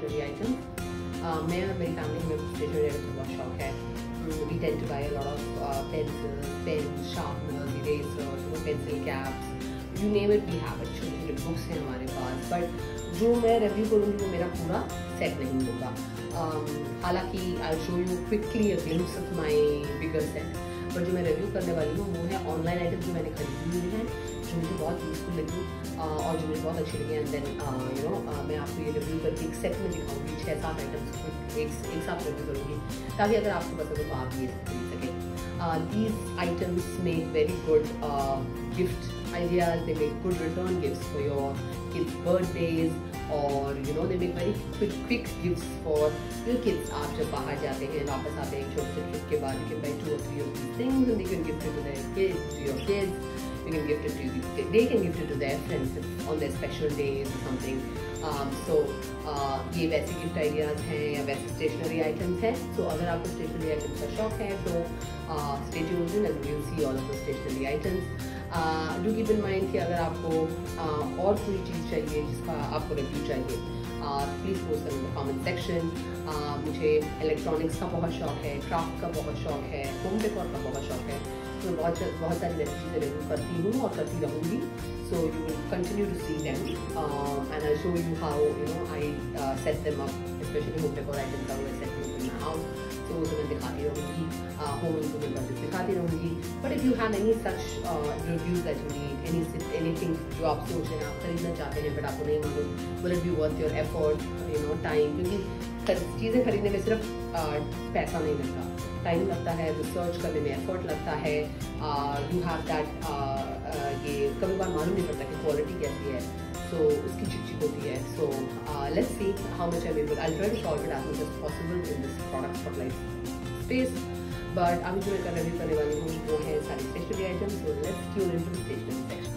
Stationery items. मैं और मेरी फैमिली में स्टेशनरी आइटम्स का बहुत शौक है। We tend to buy a lot of pencils, pens, sharpeners, erasers, pencil caps, you name it we have it। छोटे छोटे बुक्स हैं हमारे पास, बट जो मैं रिव्यू करूँगी वो मेरा पूरा सेट नहीं होगा। हालांकि आई show you quickly a glimpse of my bigger set, पर जो मैं रिव्यू करने वाली हूँ वो है ऑनलाइन आइटम्स जो मैंने खरीदी हुई हैं, जो मुझे बहुत यूजफुल लगी और जो मुझे बहुत अच्छी लगी। एंड देन मैं आपको ये रिव्यू करके एक सेट में दिखाऊंगी, 6-7 आइटम्स को एक साथ रिव्यू करूँगी, ताकि अगर आपको पसंद हो तो आप ये खरीद सकें। These items make very good gift ideas. They make good return gifts for your kids' birthdays, or they make very quick gifts for your kids. आप जब बाहर जाते हैं, वापस आते हैं छोटे से ट्रिप के बाद, you can buy 2 or 3 of these things and they can gift it to their kids, to your kids. You can gift it to they can gift it to their friends on their special days or something. ये वैसे gift ideas हैं या वैसे stationery items हैं। सो अगर आपको stationery items का शौक है तो stay tuned and you will see all of the stationery items. Do keep in mind कि अगर आपको और कोई चीज़ चाहिए जिसका आपको रिव्यू चाहिए, please post in the comment section. मुझे इलेक्ट्रॉनिक्स का बहुत शौक है, क्राफ्ट का बहुत शौक है, होम डेकोर का बहुत शौक है, तो बहुत सारी वैसी चीज़ें रिव्यू करती हूँ और करती रहूँगी। So you will continue to see them, and I'll show you how I set them up, especially home decor items how I set them up in my house. So वो मैं दिखाती रहूँगी, home improvement budget दिखाती रहूँगी। But if you have any such reviews that you need, anything जो आप सोच रहे हैं आप खरीदना चाहते हैं बट आपको नहीं मालूम, will it be worth your effort, time, क्योंकि चीज़ें खरीदने में सिर्फ पैसा नहीं लगता, टाइम लगता है, रिसर्च करने में एफर्ट लगता है। यू हैव दैट ये कभी बार मालूम नहीं पड़ता कि क्वालिटी कैसी है, सो उसकी चिक होती है। So let's see how much I will, I try to solve it as much as possible in this product spotlight space. But अभी जो मैं रिव्यू करने वाली हूँ वो है सारी stationery items. So let's tune into the stationery section.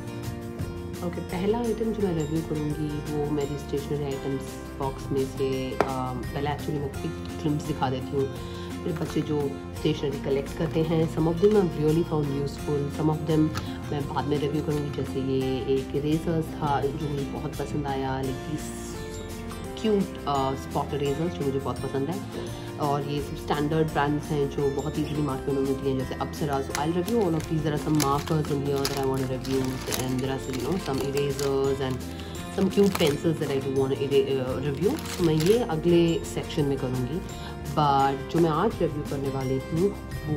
Okay, पहला आइटम जो मैं रिव्यू करूँगी वो मेरी स्टेशनरी आइटम्स बॉक्स में से पहले एक्चुअली मैं क्विक ग्लिम्प्स दिखा देती हूँ। मेरे बच्चे जो स्टेशनरी कलेक्ट करते हैं, some of them I really found useful, some of them मैं बाद में रिव्यू करूँगी। जैसे ये एक इरेजर्स था जो मुझे बहुत पसंद आया, लेकिन क्यूट स्पॉट इरेजर्स जो मुझे बहुत पसंद है, और ये सब स्टैंडर्ड ब्रांड्स हैं जो बहुत ईजिली मार्केट में मिलती हैं, जैसे Apsara. So I review all of these. There are some markers in here that I want to review, and there are some erasers and some cute pencils that I do want review. तो मैं ये अगले section में करूँगी, but जो मैं आज review करने वाली हूँ वो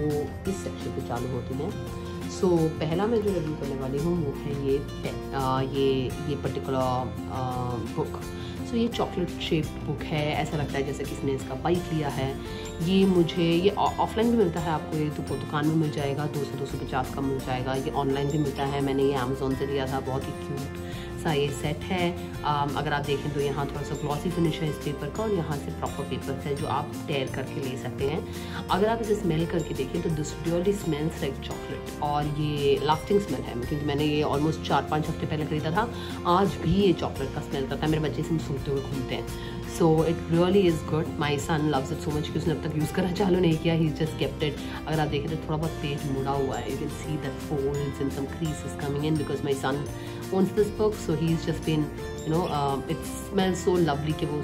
इस सेक्शन पे चालू होती हैं। सो पहला मैं जो रिव्यू करने वाली हूँ वो है ये पर्टिकुलर बुक। सो ये चॉकलेट शेप्ड बुक है, ऐसा लगता है जैसे किसी ने इसका बाइट लिया है। ये ऑफलाइन भी मिलता है, आपको ये तो दुकान में मिल जाएगा, 200 से 250 का मिल जाएगा। ये ऑनलाइन भी मिलता है, मैंने ये अमेज़ॉन से लिया था। बहुत ही क्यूट सा ये सेट है। अगर आप देखें तो यहाँ थोड़ा सा ग्लॉसी फिनिश है इस पेपर का, और यहाँ से प्रॉपर पेपर्स है जो आप टेयर करके ले सकते हैं। अगर आप इसे स्मेल करके देखें तो this really smells like chocolate, और ये लास्टिंग स्मेल है, क्योंकि मैंने ये ऑलमोस्ट 4-5 हफ्ते पहले खरीदा था। आज भी ये चॉकलेट का स्मेल करता है, मेरे बच्चे इसे सूंघते हुए घूमते हैं। So it really is good. My son loves it so much कि उसने अब तक यूज़ करना चालू नहीं किया, ही जस्ट केप्ट इट। अगर आप देखें तो थोड़ा बहुत पेज मुड़ा हुआ है, you can see that folds and some creases coming in because my son owns this book, so he's just been it smells so lovely कि वो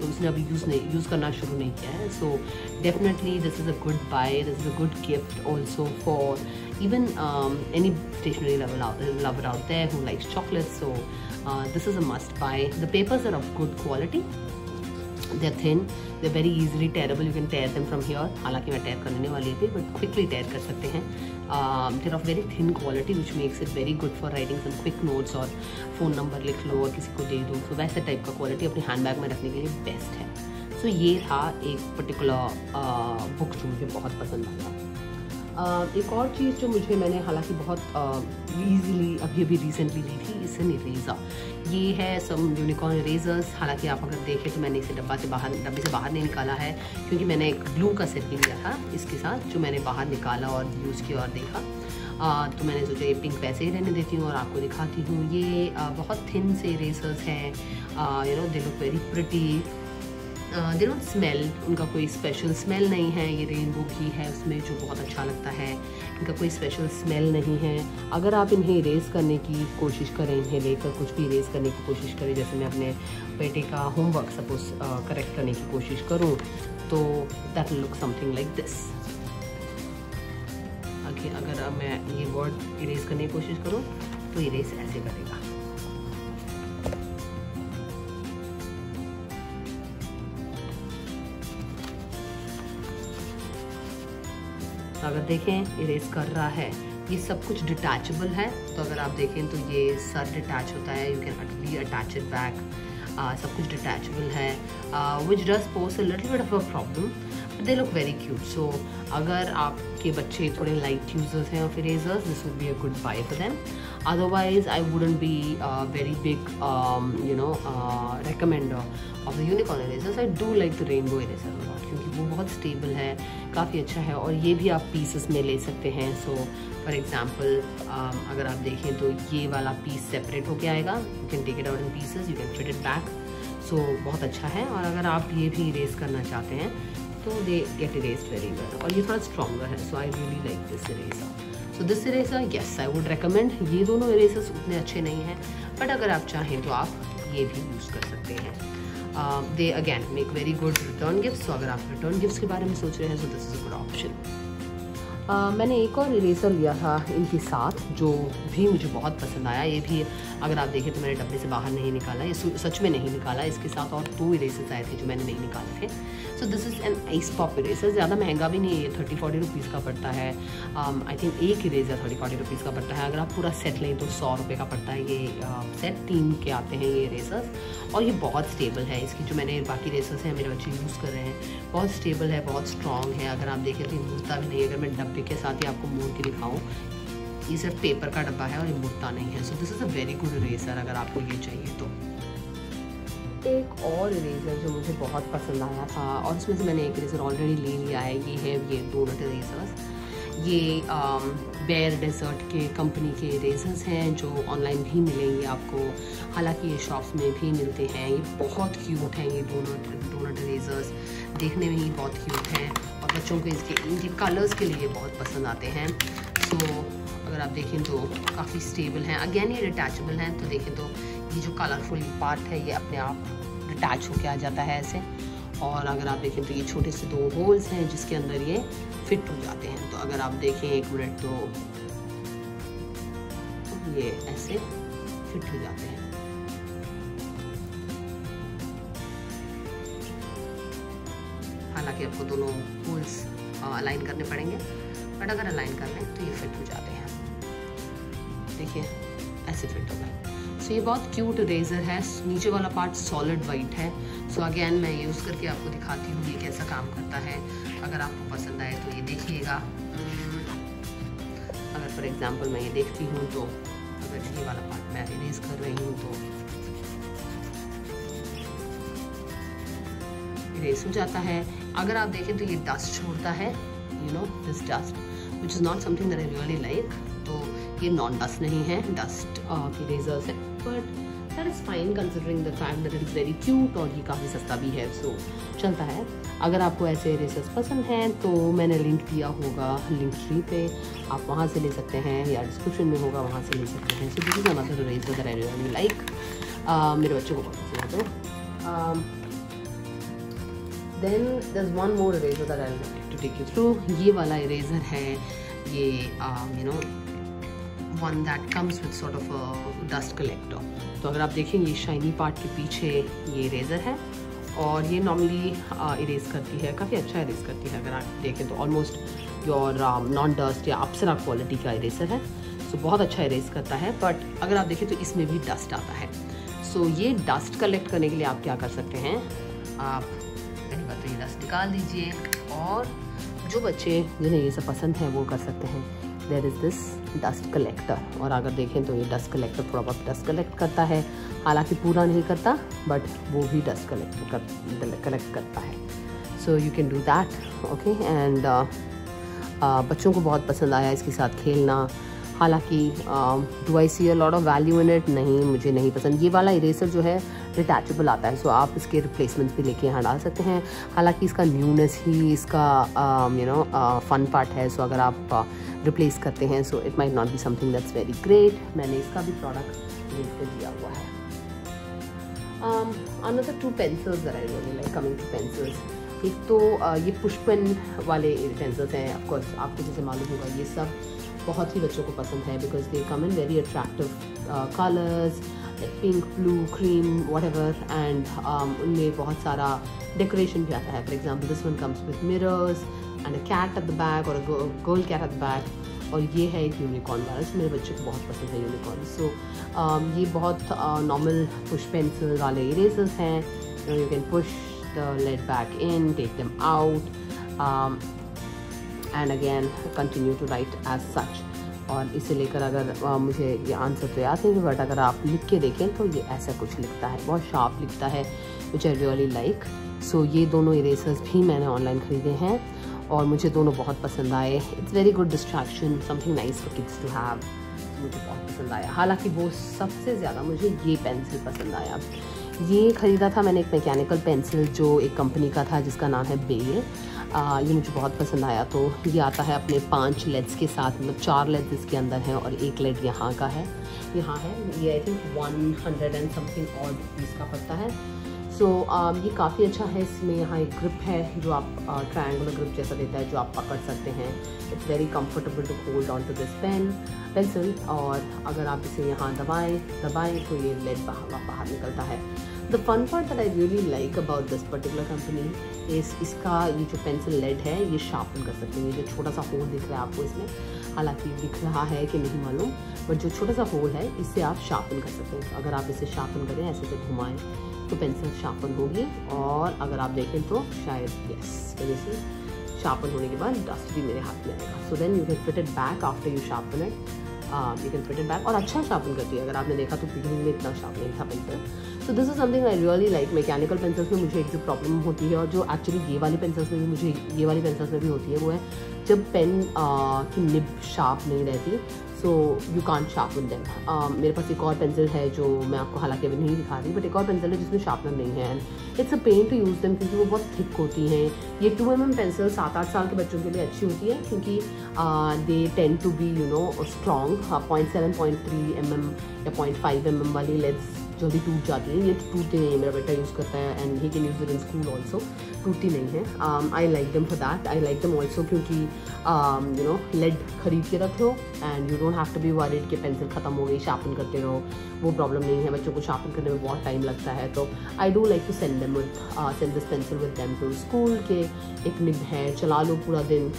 उसने अभी यूज़ करना शुरू नहीं किया है। So definitely this is a good buy, this is a good gift also for even any stationery lover out there who likes chocolates. So this is a must buy. The papers are of good quality. They're thin, they're very easily tearable. You can tear them from here. हालांकि मैं tear करने वाली थी, but quickly tear कर सकते हैं। They're of very thin quality, which makes it very good for writing some quick notes, और phone number लिख लो और किसी को दे दो। तो वैसे टाइप का क्वालिटी अपने हैंड बैग में रखने के लिए बेस्ट है। सो ये था एक पर्टिकुलर बुक जो मुझे बहुत पसंद आया। एक और चीज़ जो मैंने हालांकि बहुत ईजीली अभी रिसेंटली ली थी, इसे इरेज़र। ये है सम यूनिकॉर्न इरेज़र्स। हालांकि आप अगर देखें तो मैंने इसे डब्बे से बाहर नहीं निकाला है, क्योंकि मैंने एक ग्लू का सेट भी लिया था इसके साथ, जो मैंने बाहर निकाला और यूज़ किया और देखा। तो मैंने सोचा ये पिंक वैसे ही रहने देती हूँ और आपको दिखाती हूँ। ये बहुत थिन से इरेज़र्स हैं, दे look very pretty. They don't smell, उनका कोई स्पेशल स्मेल नहीं है। ये रेनबो भी है उसमें जो बहुत अच्छा लगता है, इनका कोई स्पेशल स्मेल नहीं है। अगर आप इन्हें इरेज करने की कोशिश करें, इन्हें लेकर कुछ भी इरेज करने की कोशिश करें, जैसे मैं अपने बेटे का होमवर्क सपोज करेक्ट करने की कोशिश करूं, तो that will look something like this. अगर मैं ये वर्ड इरेज करने की कोशिश करूं तो इरेज ऐसे करेगा। अगर देखें इरेज कर रहा है, ये सब कुछ डिटैचेबल है। तो अगर आप देखें तो ये सर डिटैच होता है, you can reattach it back. सब कुछ डिटैचेबल है, which does pose a little bit of a problem, but they look very cute. So अगर आपके बच्चे थोड़े लाइट यूजर्स हैं of erasers, this would be a good buy for them. Otherwise, I wouldn't be very big, recommender of the unicorn erasers. I do like the rainbow eraser a lot क्योंकि वो बहुत stable है, काफ़ी अच्छा है, और ये भी आप पीसेस में ले सकते हैं। सो फॉर एग्जांपल अगर आप देखें तो ये वाला पीस सेपरेट होके आएगा, you can take it out in pieces, you can fit it back. So बहुत अच्छा है। और अगर आप ये भी इरेज करना चाहते हैं तो they get erase very well, और ये थोड़ा स्ट्रॉन्गर है। So I really like this eraser. So this eraser, yes I would recommend. ये दोनों इरेजर्स उतने अच्छे नहीं हैं, बट अगर आप चाहें तो आप ये भी यूज़ कर सकते हैं। They again make very good return gift. So अगर आप रिटर्न गिफ्ट्स के बारे में सोच रहे हैं, so this is a good option. मैंने एक और इरेजर लिया था इनके साथ, जो भी मुझे बहुत पसंद आया। ये भी अगर आप देखें तो मैंने डब्बे से बाहर नहीं निकाला, ये सच में नहीं निकाला। इसके साथ और 2 इरेजर्स आए थे जो मैंने नहीं निकाले थे। सो this is an ice pop eraser. ज़्यादा महंगा भी नहीं है, ये 30-40 रुपीज़ का पड़ता है। आई थिंक एक इरेजर 30-40 रुपीज़ का पड़ता है। अगर आप पूरा सेट लें तो 100 रुपये का पड़ता है। ये सेट 3 के आते हैं ये इरेजर्स, और ये बहुत स्टेबल है। इसकी जो मैंने बाकी इरेजर्स हैं मेरे बच्चे यूज़ कर रहे हैं, बहुत स्टेबल है, बहुत स्ट्रॉन्ग है। अगर आप देखें तो ये मुड़ता भी नहीं। अगर मैं डब्बे के साथ ही आपको मोड़ के दिखाऊँ, ये सिर्फ पेपर का डब्बा है और ये मुड़ता नहीं है। सो this is a very good eraser अगर आपको ये चाहिए तो। एक और इरेजर जो मुझे बहुत पसंद आया था, और इसमें से मैंने एक इरेजर ऑलरेडी ले लिया है, ये है ये डोनट इरेजर्स। ये बेयर डेजर्ट के कंपनी के इरेजर्स हैं जो ऑनलाइन भी मिलेंगे आपको, हालांकि ये शॉप्स में भी मिलते हैं। ये बहुत क्यूट हैं ये डोनट इरेजर्स, देखने में ही बहुत क्यूट हैं, और बच्चों को इनके कलर्स के लिए बहुत पसंद आते हैं। सो अगर आप देखें तो काफ़ी स्टेबल हैं। अगेन ये डिटैचेबल हैं, तो देखें तो ये जो कलरफुल पार्ट है ये अपने आप डिटैच होके आ जाता है ऐसे। और अगर आप देखें तो ये छोटे से 2 होल्स हैं जिसके अंदर ये फिट हो जाते हैं। तो अगर आप देखें 1 मिनट तो ये ऐसे फिट हो जाते हैं। हालांकि आपको दोनों होल्स अलाइन करने पड़ेंगे, बट अगर अलाइन कर लें तो ये फिट हो जाते हैं। देखिए ऐसे फिट हो गए। सो ये बहुत क्यूट इरेजर है। नीचे वाला पार्ट सॉलिड वाइट है। सो अगेन मैं यूज़ करके आपको दिखाती हूँ ये कैसा काम करता है। अगर आपको पसंद आए तो ये देखिएगा। अगर फॉर एग्जांपल मैं ये देखती हूँ तो अगर ये वाला पार्ट मैं इरेज कर रही हूँ तो इरेज हो जाता है। अगर आप देखें तो ये डस्ट छोड़ता है, you know this dust which is not something that I really like. तो ये नॉन डस्ट नहीं है, डस्ट इरेजर्स है, but that is fine considering the fact that it is very cute, और ये काफ़ी सस्ता भी है। सो चलता है। अगर आपको ऐसे इरेजर्स पसंद हैं तो मैंने लिंक दिया होगा लिंक ट्री पे, आप वहाँ से ले सकते हैं, या डिस्क्रिप्शन में होगा वहाँ से ले सकते हैं। So this is another eraser that I really like. मेरे बच्चों को बहुत पसंद है। तो then there is one more eraser that I would like to take you through. ये वाला इरेजर है, ये you know one that comes with sort of a dust collector. तो अगर आप देखें ये शाइनी पार्ट के पीछे ये इरेजर है, और ये नॉर्मली इरेज करती है, काफ़ी अच्छा इरेज करती है। अगर आप देखें तो ऑलमोस्ट योर नॉन डस्ट या अप्सरा क्वालिटी का इरेजर है। सो बहुत अच्छा इरेज करता है। बट अगर आप देखें तो इसमें भी डस्ट आता है। सो ये डस्ट कलेक्ट करने के लिए आप क्या कर सकते हैं, आप पहली बात तो ये डस्ट निकाल दीजिए, और जो बच्चे जिन्हें ये सब पसंद है वो कर सकते हैं। There is this dust collector, और अगर देखें तो ये डस्ट कलेक्टर थोड़ा बहुत डस्ट कलेक्ट करता है, हालांकि पूरा नहीं करता, बट वो भी डस्ट कलेक्ट करता है। So you can do that, okay. And बच्चों को बहुत पसंद आया इसके साथ खेलना। हालांकि do I see a lot of value in it, नहीं, मुझे नहीं पसंद। ये वाला इरेजर जो है डिटैचेबल आता है, सो आप इसके रिप्लेसमेंट्स भी लेके यहाँ डाल सकते हैं। हालांकि इसका न्यूनेस ही इसका फन पार्ट है, सो अगर आप रिप्लेस करते हैं so it might not be something that's very great. मैंने इसका भी प्रोडक्ट लिंक पे दिया हुआ है। Another 2 pencils that I really like, coming two pencils. एक तो ये पुश पेन वाले पेंसिल्स हैं। ऑफ कोर्स आपको जैसे मालूम होगा ये सब बहुत ही बच्चों को पसंद है because they come in very attractive colours like pink, blue, cream, whatever, and उनमें बहुत सारा डेकोरेशन भी आता है। For example this one comes with mirrors and a cat at the back और a girl cat at the back, और ये है एक यूनिकॉर्न वाला, मेरे बच्चे को बहुत पसंद है यूनिकॉर्न। सो ये बहुत नॉर्मल पुश पेंसिल वाले इरेजर्स हैं। You can push the lead back in, take them out and again continue to write as such. और इसे लेकर अगर मुझे ये आंसर तो याद नहीं, बट अगर आप लिख के देखें तो ये ऐसा कुछ लिखता है, बहुत शार्प लिखता है, विच आई रियली लाइक। सो ये दोनों इरेजर्स भी मैंने ऑनलाइन ख़रीदे हैं और मुझे दोनों बहुत पसंद आए। It's very good distraction, something nice for kids to have, मुझे बहुत पसंद आया। हालांकि वो सबसे ज़्यादा मुझे ये पेंसिल पसंद आया। ये ख़रीदा था मैंने एक मैकेनिकल पेंसिल जो एक कंपनी का था जिसका नाम है बे। ये मुझे बहुत पसंद आया। तो ये आता है अपने 5 लेड्स के साथ, मतलब 4 लेड्स इसके अंदर हैं और एक लेड यहाँ का है, यहाँ है। ये आई थिंक 100 एंड समथिंग और रुपीज़ का पड़ता है। सो ये काफ़ी अच्छा है। इसमें यहाँ एक ग्रिप है जो आप ट्रायंगुलर ग्रिप जैसा देता है जो आप पकड़ सकते हैं। It's very comfortable to hold on to this pencil, और अगर आप इसे यहाँ दबाएं तो ये लेड बाहर निकलता है। The fun part that I really like about this particular company इस इसका ये जो पेंसिल लेड है ये शार्पन कर सकते हैं। ये जो छोटा सा होल दिख रहा है आपको इसमें, हालांकि दिख रहा है कि नहीं मालूम, बट जो छोटा सा होल है इससे आप शार्पन कर सकते हैं। अगर आप इसे शार्पन करें, ऐसे से घुमाएं तो पेंसिल शार्पन होगी, और अगर आप देखें तो शायद यस, जैसे शार्पन होने के बाद डस्ट भी मेरे हाथ में आएगा। So then you can fit it back after you sharpen it, you can fit it back, और अच्छा शार्पन करती है। अगर आपने देखा तो बिगिनिंग में इतना शार्प नहीं था pencil. So this is something I really like. Mechanical pencils में मुझे एक जो प्रॉब्लम होती है, और जो एक्चुअली ये वाली पेंसिल्स में भी मुझे ये वाली पेंसिल्स में भी होती है, वो है जब पेन की निब शार्प नहीं रहती, so you can't sharpen them. मेरे पास एक और पेंसिल है जो मैं आपको हालांकि अभी नहीं दिखा रही, बट एक और पेंसिल है जिसमें शार्पनर नहीं है, and it's a pain to use them क्योंकि वो बहुत थिक होती हैं। ये 2mm पेंसिल 7-8 साल के बच्चों के लिए अच्छी होती है क्योंकि they tend to be strong. 0.7, 0.3mm या 0.5mm वाली लेड्स जल्दी टूट जाती है। ये तो टूटती नहीं है, मेरा बेटा यूज़ करता है and he can use it in school also, टूटती नहीं है। I like them for that. I like them also क्योंकि लेड खरीद के रख लो and you don't have to be worried कि पेंसिल ख़त्म हो गई, शार्पन करते रहो, वो प्रॉब्लम नहीं है। बच्चों को शार्पन करने में बहुत टाइम लगता है, तो I do like to send this pencil with them to school के एक निब है, चला लो पूरा दिन,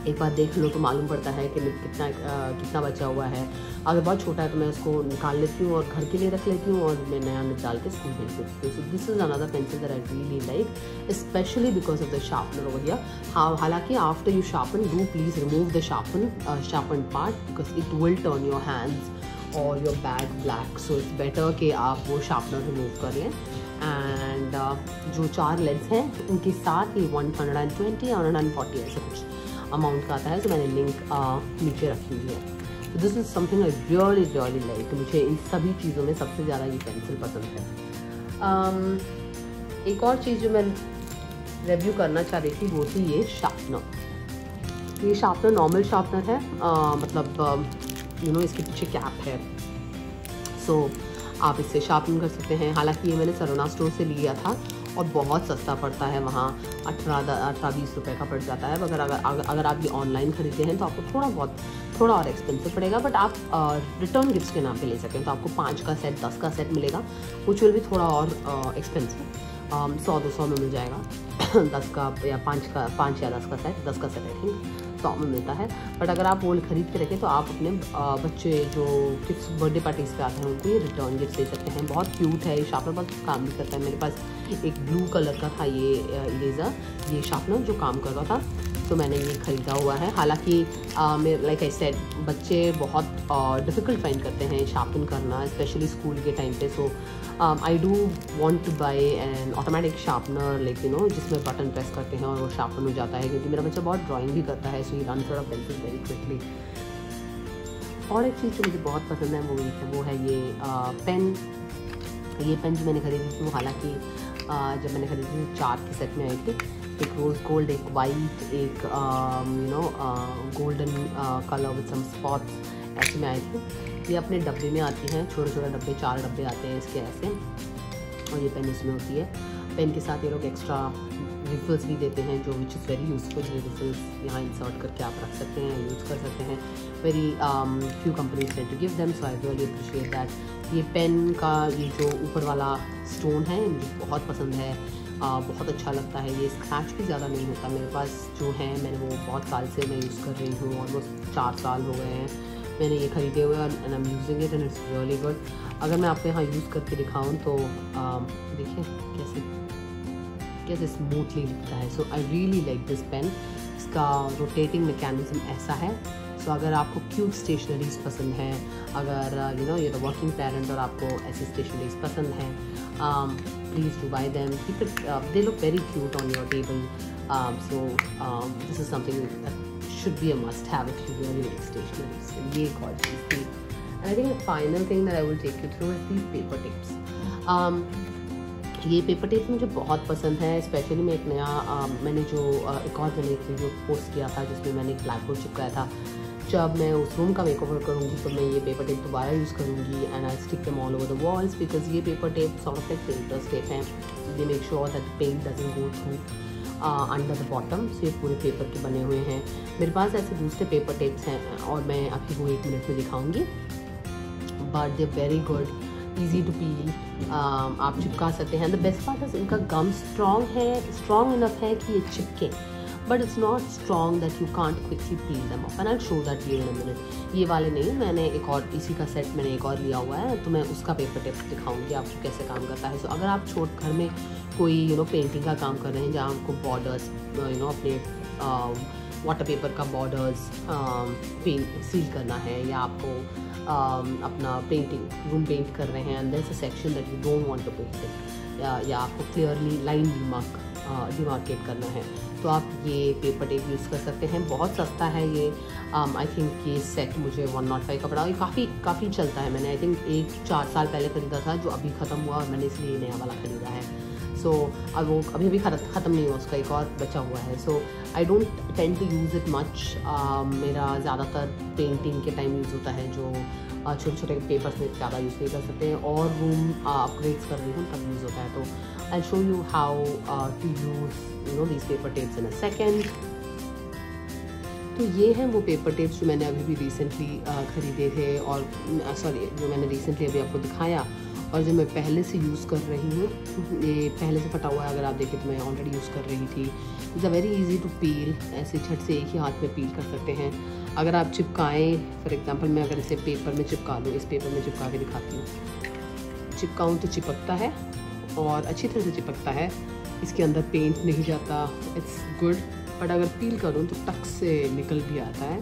एक बार देख लो तो मालूम पड़ता है कि कितना बचा हुआ है। अगर बहुत छोटा है तो मैं उसको निकाल लेती हूँ और घर के लिए रख लेती हूँ और मैं नया निब डाल के स्कूल भेज देती हूँ। So this is another pencil that I really like, specially because of the sharpener over here. हालांकि after you sharpen, do please remove the sharpen part because it will turn your hands और your bag black. So it's better कि आप वो sharpener remove कर लें। And जो 4 leads हैं उनके साथ ये 120 या 140 ऐसा कुछ अमाउंट का आता है, तो मैंने लिंक नीचे रखी हुई है। तो this is something I really really like. मुझे इन सभी चीज़ों में सबसे ज़्यादा ये पेंसिल पसंद है। एक और चीज़ जो मैं रिव्यू करना चाह रही थी वो थी ये शार्पनर। ये शार्पनर नॉर्मल शार्पनर है, मतलब इसके पीछे कैप है, सो आप इससे शार्पन कर सकते हैं। हालांकि ये मैंने सरोना स्टोर से लिया था और बहुत सस्ता पड़ता है, वहाँ 18-20 रुपये का पड़ जाता है। अगर आप ये ऑनलाइन खरीदते हैं तो आपको थोड़ा और एक्सपेंसिव पड़ेगा, बट आप रिटर्न गिफ्ट्स के नाम पे ले सकते हैं तो आपको 5 का सेट 10 का सेट मिलेगा, विच विल भी थोड़ा और एक्सपेंसिव। 100-200 में मिल जाएगा 10 का या 5 या 10 का सेट। 10 का सेट आई थिंक 100 में मिलता है। बट अगर आप वो खरीद के रखें तो आप अपने बच्चे जो किड्स बर्थडे पार्टीज़ पे आते हैं उनको ये रिटर्न गिफ्ट दे सकते हैं। बहुत क्यूट है ये शार्पनर, बहुत काम भी करता है। मेरे पास एक ब्लू कलर का था ये इरेज़र, ये शार्पनर जो काम कर रहा था, तो मैंने ये ख़रीदा हुआ है। हालांकि लाइक आई सेड बच्चे बहुत डिफ़िकल्ट फाइंड करते हैं शार्पन करना, स्पेशली स्कूल के टाइम पे। So I do want to buy an automatic sharpener, like जिसमें बटन प्रेस करते हैं और वो शार्पन हो जाता है, क्योंकि मेरा बच्चा बहुत ड्राइंग भी करता है, so he runs out of pencil very quickly. और एक चीज़ जो मुझे बहुत पसंद है वो है ये पेन। ये पेन जो मैंने खरीदी थी वो हालांकि जब मैंने खरीदी थी 4 के सेट में आई थी, एक रोज़ गोल्ड, एक वाइट, एक golden colour with some spots, ऐसे में आई थी। ये अपने डब्बे में आती हैं, छोटे छोटे डब्बे, 4 डब्बे आते हैं इसके ऐसे, और ये पेन इसमें होती है। पेन के साथ ये लोग एक्स्ट्रा रिफल्स भी देते हैं, जो विच इज़ वेरी यूजफुल। ये रिफल्स यहाँ इंसर्ट करके आप रख सकते हैं, यूज़ कर सकते हैं। Very few companies tend to give them, so I really appreciate that. ये पेन का ये जो ऊपर वाला स्टोन है मुझे बहुत पसंद है, बहुत अच्छा लगता है। ये स्क्रैच भी ज़्यादा नहीं होता। मेरे पास जो है मैंने वो बहुत साल से मैं यूज़ कर रही हूँ, ऑलमोस्ट 4 साल हो गए हैं मैंने ये ख़रीदे हुए, and I am using it and it's really good. अगर मैं आपको यहाँ यूज़ करके दिखाऊँ तो देखिए कैसे स्मूथली दिखता है। So I really like this pen. इसका रोटेटिंग मैकेनिज्म ऐसा है। सो अगर आपको क्यूट स्टेशनरीज पसंद है, अगर you know your working parent और आपको ऐसी स्टेशनरीज पसंद हैं, please do buy them. They look very cute on your table. So this is something that should be a must have if you really like stationery. So ये एक और चीज़ थी। And I think the final thing that I will take you through is these paper tapes. ये paper tapes मुझे बहुत पसंद है। Specially मैं एक नया मैंने जो एक और वीडियो पोस्ट किया था जिसमें मैंने एक ब्लैक बोर्ड चिपकाया था। जब मैं उस रूम का मेकओवर करूँगी तो मैं ये पेपर टेप दोबारा यूज़ करूँगी, and I stick them all over the walls, because ये paper tape sort of like painters tape हैं। They make sure that paint doesn't go through under the bottom. से ये पूरे पेपर के बने हुए हैं। मेरे पास ऐसे दूसरे पेपर टेप्स हैं और मैं आपकी वो 1 मिनट में दिखाऊंगी, but they very good, easy to peel, आप चिपका सकते हैं। द बेस्ट पार्ट इज इनका गम स्ट्रॉन्ग इनफ है कि ये चिपके, but it's not strong that you can't quickly peel them of, and I show that you in a minute. ये वाले नहीं, मैंने एक और इसी का सेट मैंने एक और लिया हुआ है, तो मैं उसका पेपर टेप दिखाऊंगी आपको कैसे काम करता है। सो अगर आप घर में कोई पेंटिंग का काम कर रहे हैं जहाँ आपको बॉर्डर्स अपने वाटर पेपर का बॉर्डर्स सील करना है, या आपको अपना पेंटिंग रूम पेंट कर रहे हैं and there is a section that you don't want to paint it, या आपको क्लियरली लाइन डिमार्केट करना है, तो आप ये पेपर टेप यूज़ कर सकते हैं। बहुत सस्ता है ये। आई थिंक ये सेट मुझे 105 का पड़ा, ये काफ़ी चलता है। मैंने आई थिंक 4 साल पहले ख़रीदा था, जो अभी ख़त्म हुआ और मैंने इसलिए नया वाला ख़रीदा है। सो अब वो अभी ख़त्म नहीं हुआ, उसका एक और बचा हुआ है। So I don't tend to use it much. मेरा ज़्यादातर पेंटिंग के टाइम यूज़ होता है, जो छोटे छोटे पेपर्स में ज़्यादा यूज़ नहीं कर सकते हैं, और रूम अपग्रेड्स कर रही हूँ तब यूज़ होता है। तो I show you how to use these paper tapes in a second. तो ये हैं वो पेपर टेप्स जो मैंने अभी भी रिसेंटली ख़रीदे थे, और जो मैंने रिसेंटली अभी आपको दिखाया, और जो मैं पहले से यूज़ कर रही हूँ। ये पहले से फटा हुआ है, अगर आप देखें तो मैं ऑलरेडी यूज़ कर रही थी। It's a very easy to peel, ऐसे झट से एक ही हाथ में पील कर सकते हैं। अगर आप चिपकाएँ, फॉर एग्जांपल मैं अगर इसे पेपर में चिपका लूँ, इस पेपर में चिपका के दिखाती हूँ, चिपकाऊँ तो चिपकता है और अच्छी तरह से चिपकता है, इसके अंदर पेंट नहीं जाता, इट्स गुड। बट अगर पील करूँ तो टक से निकल भी आता है,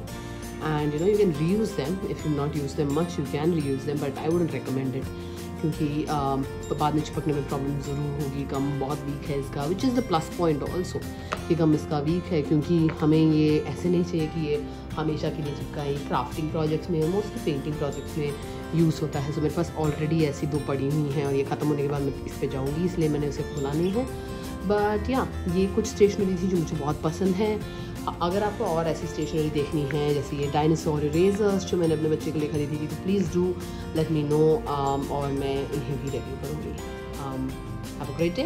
and you can reuse them if you not use them much, you can reuse them, but I wouldn't recommend it, क्योंकि बाद में चिपकने में प्रॉब्लम ज़रूर होगी। गम बहुत वीक है इसका, which is the plus point also कि गम इसका वीक है, क्योंकि हमें ये ऐसे नहीं चाहिए कि ये हमेशा के लिए चिपकाए। क्राफ्टिंग प्रोजेक्ट्स में, मोस्टली पेंटिंग प्रोजेक्ट्स में यूज़ होता है। सो मेरे पास ऑलरेडी ऐसी 2 पड़ी हुई हैं, और ये ख़त्म होने के बाद मैं इस पर जाऊँगी, इसलिए मैंने उसे खोला नहीं है। बट या ये कुछ स्टेशनरी थी जो मुझे बहुत पसंद है। अगर आपको और ऐसी स्टेशनरी देखनी है, जैसे ये डायनासोर इरेजर्स जो मैंने अपने बच्चे के लिए खरीदी थी, तो please do let me know, और मैं इन्हें भी रिव्यू करूँगी। Have a great day.